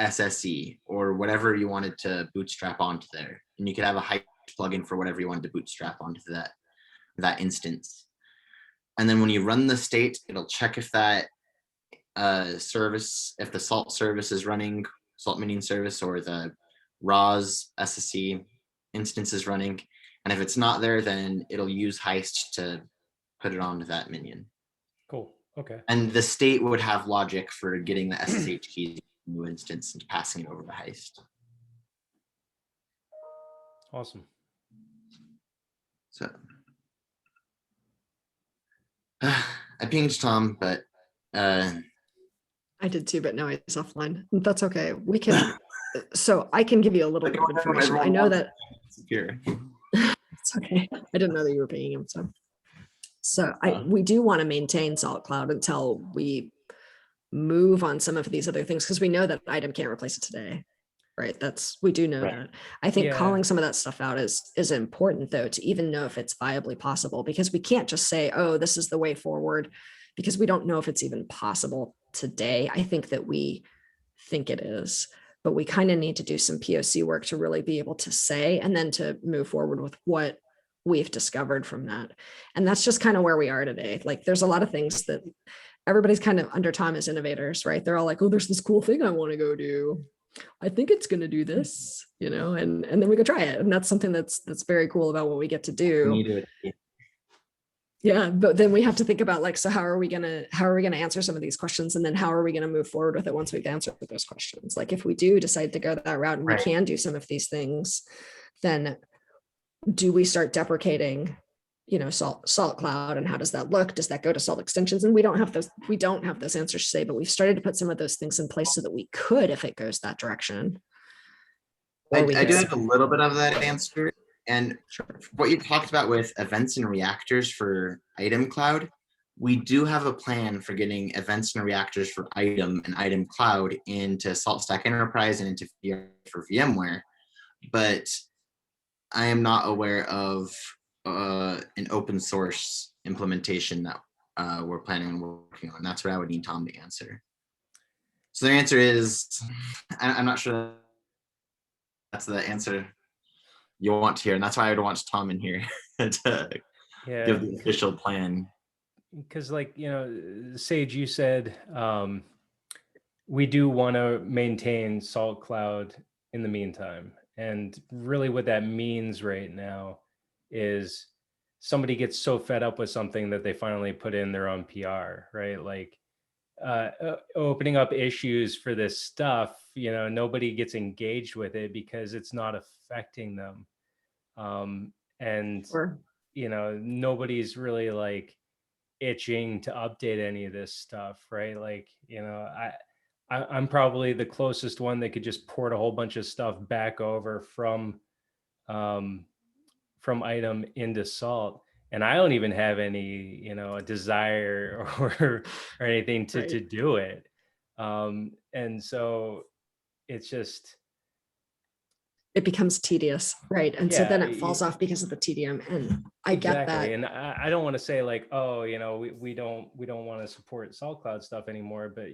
SSE or whatever you wanted to bootstrap onto there. And you could have a Heist plugin for whatever you wanted to bootstrap onto that instance. And then when you run the state, it'll check if that service, if the salt service is running, salt minion service, or the RAWs SSE instance is running. And if it's not there, then it'll use Heist to put it onto that minion. Cool. Okay. And the state would have logic for getting the SSH keys in the new instance and passing it over to Heist. Awesome. So I pinged Tom, but I did too, but now he's offline. That's okay. We can, so I can give you a little bit of information. I know that here. it's okay. I didn't know that you were paying him. So we do want to maintain Salt Cloud until we move on some of these other things, because we know that item can't replace it today. Right. We do know that. I think calling some of that stuff out is important, though, to even know if it's viably possible, because we can't just say, oh, this is the way forward, because we don't know if it's even possible today. I think that we think it is, but we kind of need to do some POC work to really be able to say, and then to move forward with what we've discovered from that. And that's just kind of where we are today. Like, there's a lot of things that everybody's kind of under Tom as innovators, right? They're all like, oh, there's this cool thing I want to go do. I think it's going to do this, and then we go try it. And that's something that's very cool about what we get to do. Yeah. But then we have to think about, like, so how are we going to answer some of these questions? And then how are we going to move forward with it once we've answered those questions? Like, if we do decide to go that route and we can do some of these things, then do we start deprecating, Salt Cloud, and how does that look? Does that go to Salt extensions? And we don't have those answers to say, but we've started to put some of those things in place so that we could, if it goes that direction. I do have a little bit of that answer. And what you talked about with events and reactors for item cloud, we do have a plan for getting events and reactors for item and item cloud into Salt Stack Enterprise and into VR for VMware. But I am not aware of an open source implementation that we're planning on working on. That's what I would need Tom to answer. So the answer is, I'm not sure that's the answer you want to hear, and that's why I would want Tom in here to give the official plan. Because, like, Sage, you said we do want to maintain Salt Cloud in the meantime. And really what that means right now is somebody gets so fed up with something that they finally put in their own PR, right? Like opening up issues for this stuff, nobody gets engaged with it because it's not affecting them. Nobody's really like itching to update any of this stuff, right? Like, I'm probably the closest one that could just port a whole bunch of stuff back over from item into Salt, and I don't even have any a desire or anything to do it, and so it becomes tedious, right? And so then it falls off because of the tedium, and I get that. And I don't want to say like, oh, we don't want to support Salt Cloud stuff anymore, but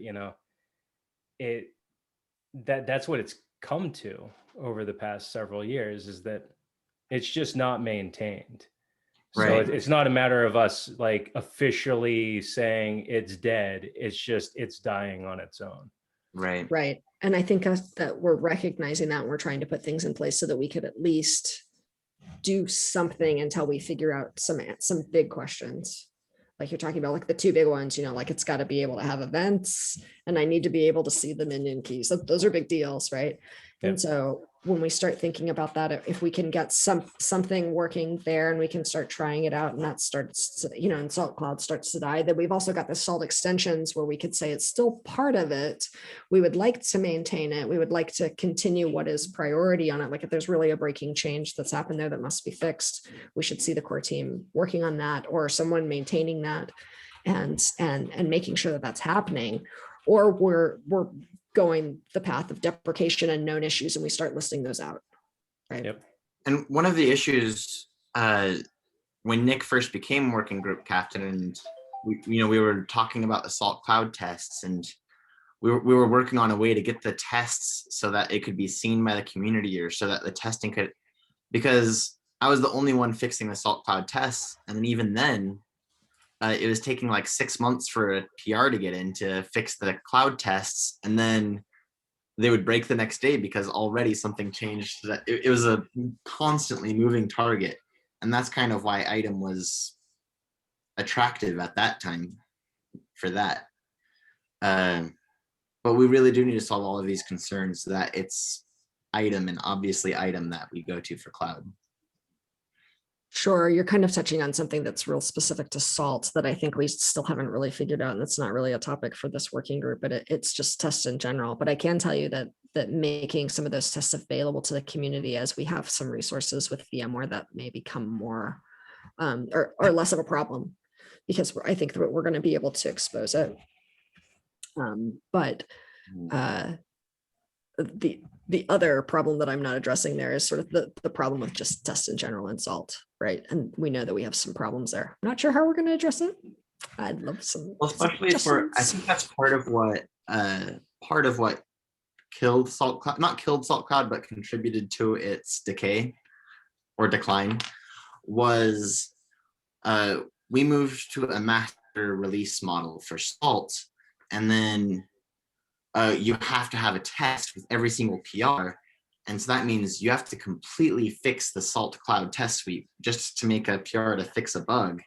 that's what it's come to over the past several years, is that it's just not maintained. So it's not a matter of us like officially saying it's dead. It's just, it's dying on its own. Right. And I think that we're recognizing that, and we're trying to put things in place so that we could at least do something until we figure out some big questions. Like you're talking about, like the two big ones, like it's got to be able to have events, and I need to be able to see the minion keys. Those are big deals, right? Yep. And so when we start thinking about that, if we can get something working there and we can start trying it out and that starts to, and Salt Cloud starts to die, then we've also got the salt extensions where we could say it's still part of it. We would like to maintain it. We would like to continue what is priority on it. Like if there's really a breaking change that's happened there that must be fixed, we should see the core team working on that or someone maintaining that and making sure that that's happening. Or we're going the path of deprecation and known issues and we start listing those out, right? Yep. And one of the issues when Nick first became working group captain, and we were talking about the salt cloud tests, and we were working on a way to get the tests so that it could be seen by the community, or so that the testing could, because I was the only one fixing the salt cloud tests, and then even then it was taking like 6 months for a PR to get in to fix the cloud tests, and then they would break the next day because already something changed. So that it was a constantly moving target, and that's kind of why idem was attractive at that time for that. But we really do need to solve all of these concerns so that it's idem, and obviously idem, that we go to for cloud. Sure, you're kind of touching on something that's real specific to salt that I think we still haven't really figured out, and it's not really a topic for this working group, but it's just tests in general. But I can tell you that making some of those tests available to the community as we have some resources with VMware, that may become more or less of a problem, because I think that we're going to be able to expose it. But the other problem that I'm not addressing there is sort of the problem with just tests in general and salt, right? And we know that we have some problems there. I'm not sure how we're going to address it. I'd love some. Well, especially for, I think that's part of what killed Salt Cloud, not killed Salt Cloud, but contributed to its decay or decline, was we moved to a master release model for Salt, and then you have to have a test with every single PR. And so that means you have to completely fix the Salt Cloud test suite just to make a PR to fix a bug.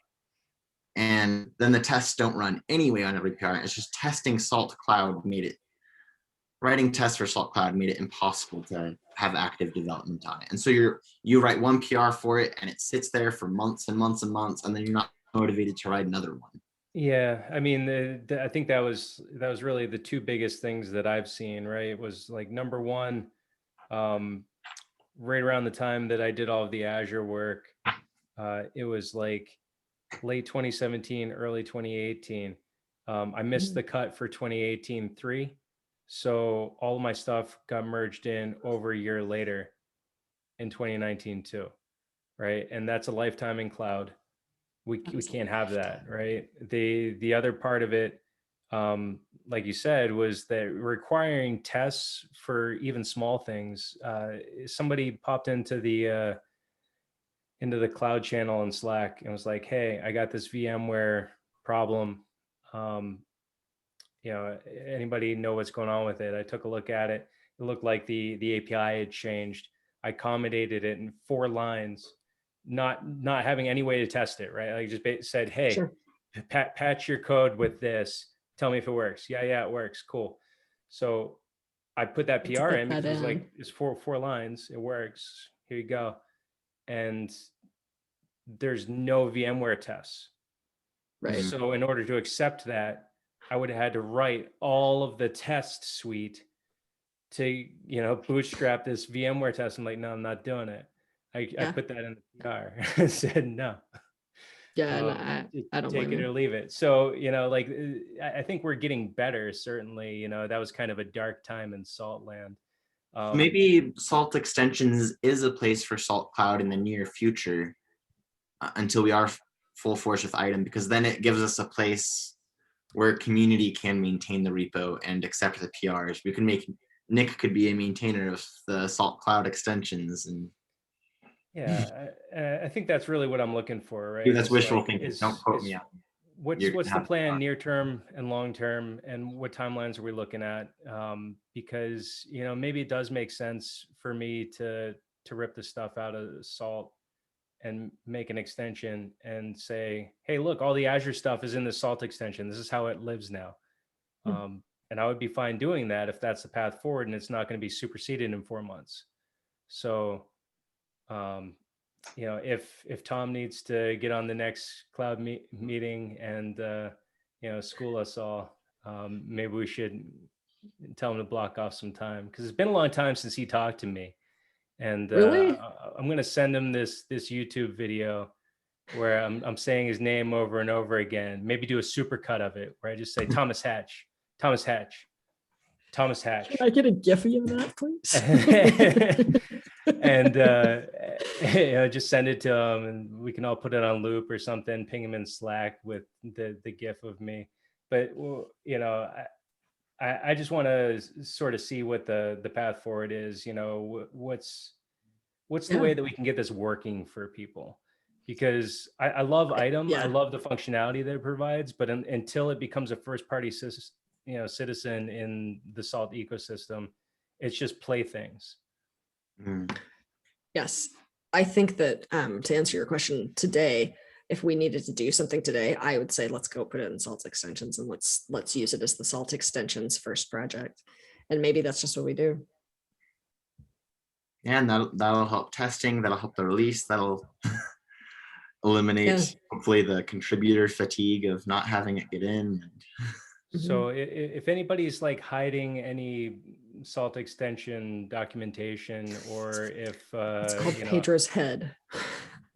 And then the tests don't run anyway on every PR. It's just testing Salt Cloud writing tests for Salt Cloud made it impossible to have active development on it. And so you write one PR for it and it sits there for months and months and months, and then you're not motivated to write another one. Yeah, I mean, I think that was really the two biggest things that I've seen, right? It was like, number one, right around the time that I did all of the Azure work, it was like late 2017, early 2018. I missed the cut for 2018-3. So all of my stuff got merged in over a year later in 2019 too, right? And that's a lifetime in cloud. We can't have that, right? The other part of it, like you said, was that requiring tests for even small things. Somebody popped into the cloud channel in Slack and was like, "Hey, I got this VMware problem. Anybody know what's going on with it?" I took a look at it. It looked like the API had changed. I accommodated it in 4 lines. Not having any way to test it, right? I just said, "Hey, Sure. patch your code with this. Tell me if it works." Yeah, it works. Cool. So I put that Let's PR get in that because in. it's 4 lines. It works. Here you go. And there's no VMware tests. Right. So in order to accept that, I would have had to write all of the test suite to, bootstrap this VMware test. I'm like, no, I'm not doing it. I put that in the PR. I said no. Yeah, and I don't take blame it or you. leave it. So, I think we're getting better. Certainly, that was kind of a dark time in Salt Land. Maybe Salt Extensions is a place for Salt Cloud in the near future until we are full force with idem, because then it gives us a place where community can maintain the repo and accept the PRs. We can make Nick could be a maintainer of the Salt Cloud extensions, and Yeah, I think that's really what I'm looking for, right? maybe that's Is wishful like, thinking. Don't quote me on. What's You're the gonna plan have- near term and long term, and what timelines are we looking at? Because maybe it does make sense for me to rip the stuff out of Salt and make an extension and say, "Hey, look, all the Azure stuff is in the Salt extension. This is how it lives now." And I would be fine doing that if that's the path forward, and it's not going to be superseded in 4 months. So, if Tom needs to get on the next cloud meeting and school us all, maybe we should tell him to block off some time, because it's been a long time since he talked to me. And Really? I'm going to send him this YouTube video where I'm saying his name over and over again. Maybe do a super cut of it where I just say Thomas Hatch, Thomas Hatch, Thomas Hatch. Can I get a GIF of that, please? And just send it to him, and we can all put it on loop or something. Ping him in Slack with the GIF of me. But I just want to sort of see what the path forward is. What's the way that we can get this working for people? Because I love idem. Yeah. I love the functionality that it provides, but until it becomes a first party citizen in the Salt ecosystem, it's just playthings. Yes. I think that to answer your question today, if we needed to do something today, I would say let's go put it in Salt extensions and let's use it as the Salt extensions first project. And maybe that's just what we do. Yeah, and that'll help testing, that'll help the release, that'll eliminate hopefully the contributor fatigue of not having it get in. So if anybody's like hiding any Salt extension documentation, or if It's called Pedro's head.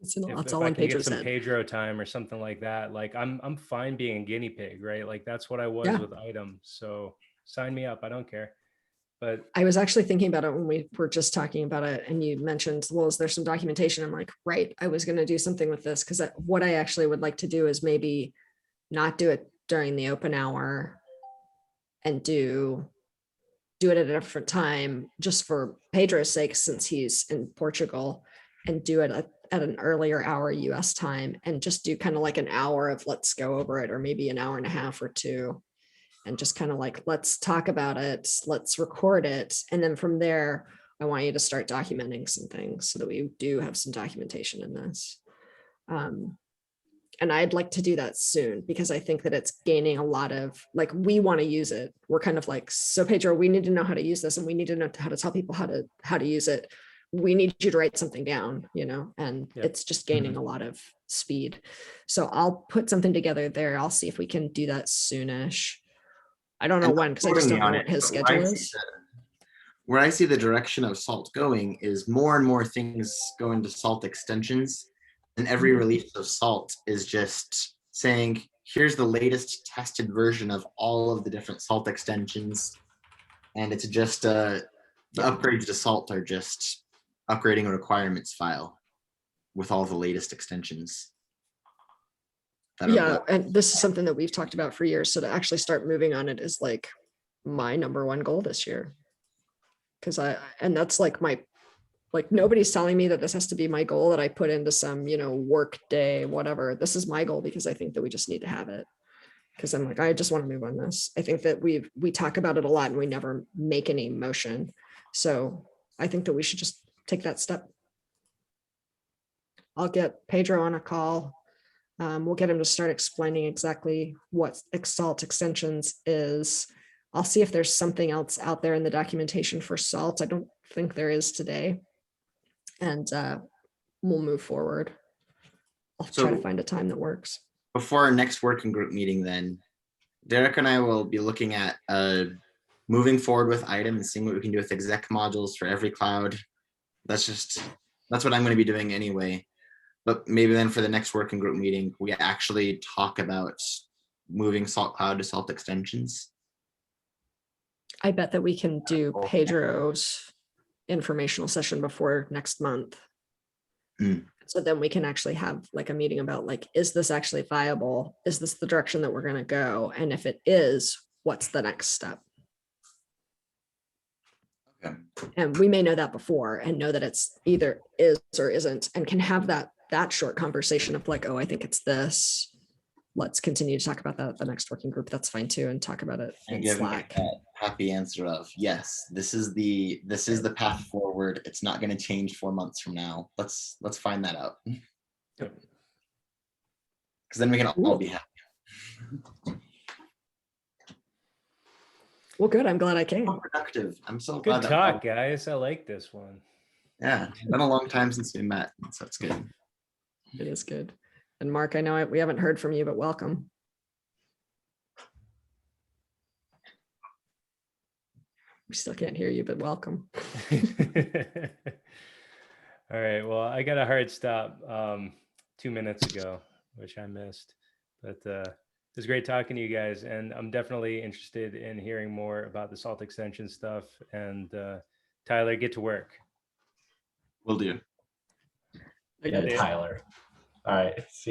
It's all on Pedro's head. Pedro time or something like that. Like I'm fine being a guinea pig, right? Like that's what I was with idem. So sign me up. I don't care. But I was actually thinking about it when we were just talking about it, and you mentioned, well, is there some documentation? I'm like, right, I was going to do something with this, because what I actually would like to do is maybe not do it during the open hour and do it at a different time, just for Pedro's sake, since he's in Portugal, and do it at an earlier hour US time, and just do kind of like an hour of let's go over it, or maybe an hour and a half or two. And just kind of like, let's talk about it, let's record it. And then from there, I want you to start documenting some things so that we do have some documentation in this. And I'd like to do that soon, because I think that it's gaining a lot of, like, we want to use it. We're kind of like, so Pedro, we need to know how to use this, and we need to know how to tell people how to use it. We need you to write something down, and it's just gaining a lot of speed. So I'll put something together there. I'll see if we can do that soonish. I don't know when, because I just don't know what his schedule is. Where I see the direction of Salt going is more and more things go into Salt extensions, and every release of Salt is just saying, here's the latest tested version of all of the different Salt extensions. And it's just the upgrades to Salt are just upgrading a requirements file with all the latest extensions. Yeah, and this is something that we've talked about for years. So to actually start moving on it is like my number one goal this year. Because that's like nobody's telling me that this has to be my goal that I put into some, work day, whatever. This is my goal because I think that we just need to have it. Because I'm like, I just want to move on this. I think that we talk about it a lot and we never make any motion. So I think that we should just take that step. I'll get Pedro on a call. We'll get him to start explaining exactly what Salt extensions is. I'll see if there's something else out there in the documentation for Salt. I don't think there is today. And we'll move forward. I'll try to find a time that works. Before our next working group meeting, then, Derek and I will be looking at moving forward with idem and seeing what we can do with exec modules for every cloud. That's what I'm going to be doing anyway. But maybe then for the next working group meeting, we actually talk about moving Salt Cloud to Salt extensions. I bet that we can do Pedro's informational session before next month. So then we can actually have like a meeting about like, is this actually viable? Is this the direction that we're going to go? And if it is, what's the next step? Okay. And we may know that before and know that it's either is or isn't, and can have that short conversation of like, oh, I think it's this. Let's continue to talk about that at the next working group. That's fine too, and talk about it in Slack. That happy answer of yes, this is the path forward. It's not going to change 4 months from now. Let's find that out. Because then we can all be happy. Well, good. I'm glad I came. So productive. I'm so Good glad. talk, guys. I like this one. Yeah, been a long time since we met, so it's good. It is good. And Mark, I know we haven't heard from you, but welcome. We still can't hear you, but welcome. All right. Well, I got a hard stop 2 minutes ago, which I missed. But it was great talking to you guys. And I'm definitely interested in hearing more about the salt extension stuff. And Tyler, get to work. Will do. Yeah, Tyler. All right. See